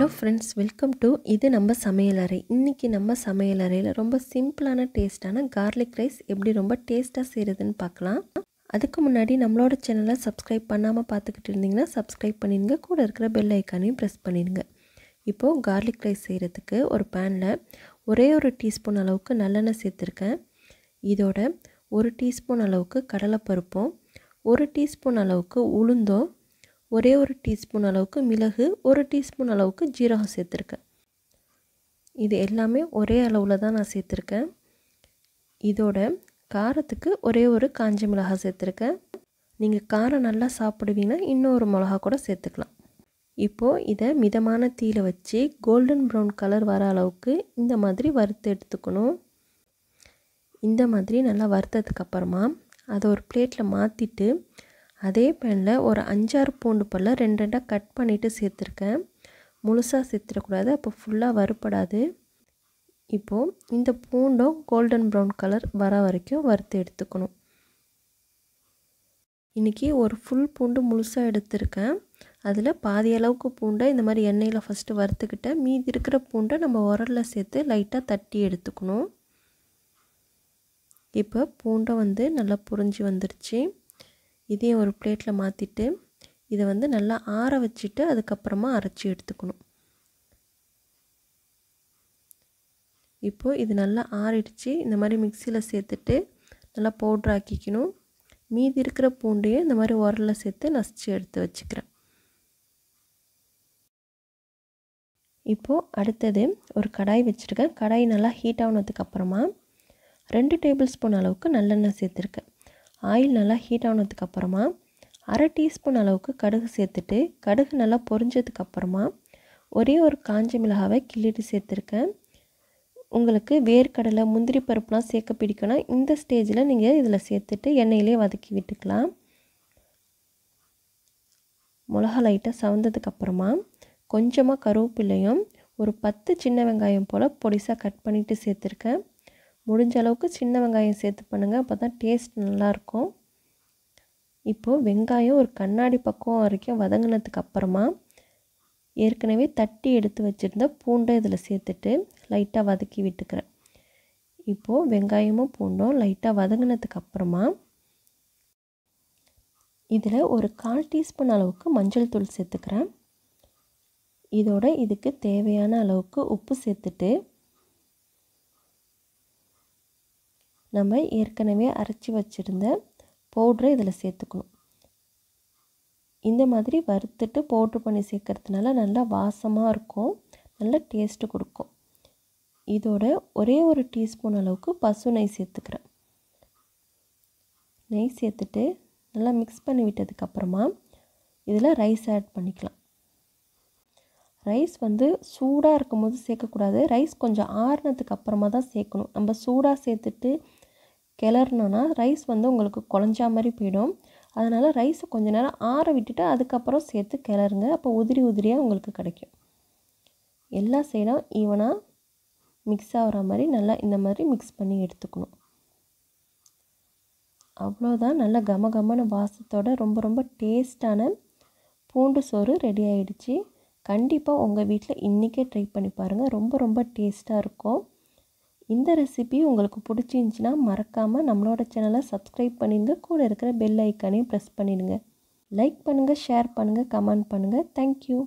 Hello friends, welcome to இது நம்ம சமையலறை. இன்றைக்கி நம்ம சமையலறையில் ரொம்ப சிம்பிளான டேஸ்ட்டான கார்லிக் ரைஸ் எப்படி ரொம்ப டேஸ்ட்டாக செய்கிறதுன்னு பார்க்கலாம். அதுக்கு முன்னாடி நம்மளோட சேனலை சப்ஸ்கிரைப் பண்ணாமல் பார்த்துக்கிட்டு இருந்தீங்கன்னா சப்ஸ்கிரைப் பண்ணிடுங்க. கூட இருக்கிற பெல் ஐக்கானையும் ப்ரெஸ் பண்ணிடுங்க. இப்போது கார்லிக் ரைஸ் செய்கிறதுக்கு ஒரு பேனில் ஒரே ஒரு டீஸ்பூன் அளவுக்கு நல்லெண்ணெய் சேர்த்துருக்கேன். இதோட ஒரு டீஸ்பூன் அளவுக்கு கடலைப்பருப்பும், ஒரு டீஸ்பூன் அளவுக்கு உளுந்தும், ஒரே ஒரு டீஸ்பூன் அளவுக்கு மிளகு, ஒரு டீஸ்பூன் அளவுக்கு ஜீரகம் சேர்த்துருக்கேன். இது எல்லாமே ஒரே அளவில் தான் நான் சேர்த்துருக்கேன். இதோட காரத்துக்கு ஒரே ஒரு காஞ்ச மிளகாய் சேர்த்துருக்கேன். நீங்கள் காரம் நல்லா சாப்பிடுவீங்கன்னா இன்னொரு மிளகா கூட சேர்த்துக்கலாம். இப்போது இதை மிதமான தீயில் வச்சு கோல்டன் ப்ரௌன் கலர் வர அளவுக்கு இந்த மாதிரி வறுத்து எடுத்துக்கணும். இந்த மாதிரி நல்லா வறுத்ததுக்கப்புறமா அதை ஒரு பிளேட்டில் மாற்றிட்டு அதே பேனில் ஒரு 5-6 பூண்டு பல்லை 2 கட் பண்ணிவிட்டு சேர்த்துருக்கேன். முழுசாக சேர்த்துடக்கூடாது, அப்போ ஃபுல்லாக வறுப்படாது. இப்போது இந்த பூண்டும் கோல்டன் ப்ரௌன் கலர் வர வரைக்கும் வறுத்து எடுத்துக்கணும். இன்றைக்கி ஒரு ஃபுல் பூண்டு முழுசாக எடுத்திருக்கேன். அதில் பாதி அளவுக்கு பூண்டை இந்த மாதிரி எண்ணெயில் ஃபஸ்ட்டு வறுத்துக்கிட்டேன். மீதி இருக்கிற பூண்டை நம்ம உரலில் சேர்த்து லைட்டாக தட்டி எடுத்துக்கணும். இப்போ பூண்டை நல்லா புரிஞ்சு வந்துருச்சு. இதையும் ஒரு பிளேட்டில் மாற்றிட்டு இதை நல்லா ஆற வச்சுட்டு அதுக்கப்புறமா அரைச்சி எடுத்துக்கணும். இப்போது இது நல்லா ஆறிடுச்சு. இந்த மாதிரி மிக்சியில் சேர்த்துட்டு நல்லா பவுட்ரு ஆக்கிக்கணும். மீதி இருக்கிற பூண்டையும் இந்த மாதிரி உரலில் சேர்த்து நசிச்சு எடுத்து வச்சுக்கிறேன். இப்போது அடுத்தது ஒரு கடாய் வச்சுருக்கேன். கடாய் நல்லா ஹீட் ஆனதுக்கப்புறமா 2 டேபிள் ஸ்பூன் அளவுக்கு நல்லெண்ணெய் சேர்த்துருக்கேன். ஆயில் நல்லா ஹீட் ஆனதுக்கப்புறமா 1/2 டீஸ்பூன் அளவுக்கு கடுகு சேர்த்துட்டு கடுகு நல்லா பொரிஞ்சதுக்கப்புறமா ஒரே ஒரு காஞ்ச மிளகாவை கிள்ளிட்டு சேர்த்துருக்கேன். உங்களுக்கு வேர்க்கடலை, முந்திரி பருப்புலாம் சேர்க்க பிடிக்கும்னா இந்த ஸ்டேஜில் நீங்கள் இதில் சேர்த்துட்டு எண்ணெயிலே வதக்கி விட்டுக்கலாம். மிளகா லைட்டாக சவந்ததுக்கப்புறமா கொஞ்சமாக கருவேப்பிலையும் ஒரு 10 சின்ன வெங்காயம் போல் பொடிசாக கட் பண்ணிவிட்டு சேர்த்துருக்கேன். முடிஞ்ச அளவுக்கு சின்ன வெங்காயம் சேர்த்து பண்ணுங்கள், அப்போ தான் டேஸ்ட் நல்லாயிருக்கும். இப்போது வெங்காயம் ஒரு கண்ணாடி பக்கம் வரைக்கும் வதங்கினதுக்கு அப்புறமா ஏற்கனவே தட்டி எடுத்து வச்சுருந்த பூண்டை இதில் சேர்த்துட்டு லைட்டாக வதக்கி விட்டுக்கிறேன். இப்போது வெங்காயமும் பூண்டும் லைட்டாக வதங்கினதுக்கு அப்புறமா இதில் ஒரு 1/4 டீஸ்பூன் அளவுக்கு மஞ்சள் தூள் சேர்த்துக்கிறேன். இதோட இதுக்கு தேவையான அளவுக்கு உப்பு சேர்த்துட்டு நம்ம ஏற்கனவே அரைச்சி வச்சுருந்த பவுட்ரை இதில் சேர்த்துக்கணும். இந்த மாதிரி வறுத்துட்டு பவுட்ரு பண்ணி சேர்க்கறதுனால நல்லா வாசமாக இருக்கும், நல்ல டேஸ்ட்டு கொடுக்கும். இதோட ஒரே ஒரு டீஸ்பூன் அளவுக்கு பசு நெய் சேர்த்துக்கிறேன். நெய் சேர்த்துட்டு நல்லா மிக்ஸ் பண்ணி விட்டதுக்கப்புறமா இதில் ரைஸ் ஆட் பண்ணிக்கலாம். ரைஸ் சூடாக இருக்கும்போது சேர்க்கக்கூடாது. ரைஸ் கொஞ்சம் ஆறுனதுக்கு அப்புறமா தான் சேர்க்கணும். நம்ம சூடாக சேர்த்துட்டு கிளறணுன்னா ரைஸ் உங்களுக்கு குழஞ்சா மாதிரி போயிடும். அதனால் ரைஸை கொஞ்சம் நேரம் ஆற விட்டுட்டு அதுக்கப்புறம் சேர்த்து கிளறுங்க. அப்போ உதிரி உதிரியாக உங்களுக்கு கிடைக்கும். எல்லா சைடும் ஈவனாக மிக்ஸ் ஆகிற மாதிரி நல்லா இந்த மாதிரி மிக்ஸ் பண்ணி எடுத்துக்கணும். அவ்வளோதான், நல்ல கமகமான வாசத்தோட ரொம்ப ரொம்ப டேஸ்டான பூண்டு சோறு ரெடி ஆகிடுச்சு. கண்டிப்பாக உங்கள் வீட்டில் இன்றைக்கே ட்ரை பண்ணி பாருங்கள், ரொம்ப ரொம்ப டேஸ்ட்டாக இருக்கும். இந்த ரெசிபி உங்களுக்கு பிடிச்சிருந்துச்சின்னா மறக்காமல் நம்மளோட சேனலை சப்ஸ்கிரைப் பண்ணிடுங்க. கூட இருக்கிற பெல் ஐக்கானையும் ப்ரெஸ் பண்ணிடுங்க. லைக் பண்ணுங்கள், ஷேர் பண்ணுங்கள், கமெண்ட் பண்ணுங்கள். தேங்க்யூ.